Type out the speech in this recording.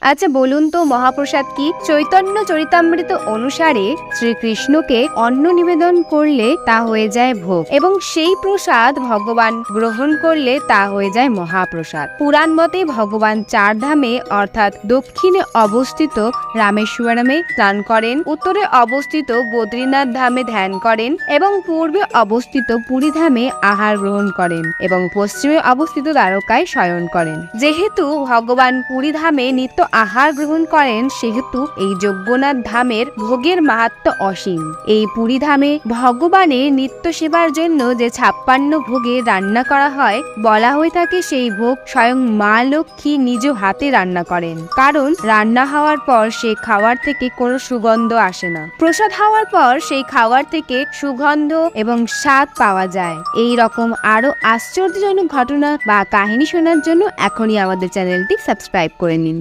আচ্ছা বলুন তো মহাপ্রসাদ কি? চৈতন্য চরিতামৃত অনুসারে শ্রীকৃষ্ণকে অন্ন নিবেদন করলে তা হয়ে যায় ভোগ এবং সেই প্রসাদ ভগবান গ্রহণ করলে তা হয়ে যায় মহাপ্রসাদ। পুরাণ মতে ভগবান চার ধামে অর্থাৎ দক্ষিণে অবস্থিত রামেশ্বরমে স্নান করেন, উত্তরে অবস্থিত বদ্রীনাথ ধামে ধ্যান করেন এবং পূর্বে অবস্থিত পুরী ধামে আহার গ্রহণ করেন এবং পশ্চিমে অবস্থিত দ্বারকায় শয়ন করেন। যেহেতু ভগবান পুরী ধামে নিত্য আহার গ্রহণ করেন সেহেতু এই যজ্ঞনাথ ধামের ভোগের মাহাত্ম্য অসীম। এই পুরী ধামে ভগবানের নিত্য সেবার জন্য যে 56 ভোগে রান্না করা হয়, বলা হয়ে থাকে সেই ভোগ স্বয়ং মা লক্ষ্মী নিজ হাতে রান্না করেন, কারণ রান্না হওয়ার পর সেই খাবার থেকে কোনো সুগন্ধ আসে না। প্রসাদ হওয়ার পর সেই খাবার থেকে সুগন্ধ এবং স্বাদ পাওয়া যায়। এই রকম আরো আশ্চর্যজনক ঘটনা বা কাহিনী শোনার জন্য এখনই আমাদের চ্যানেলটি সাবস্ক্রাইব করে নিন।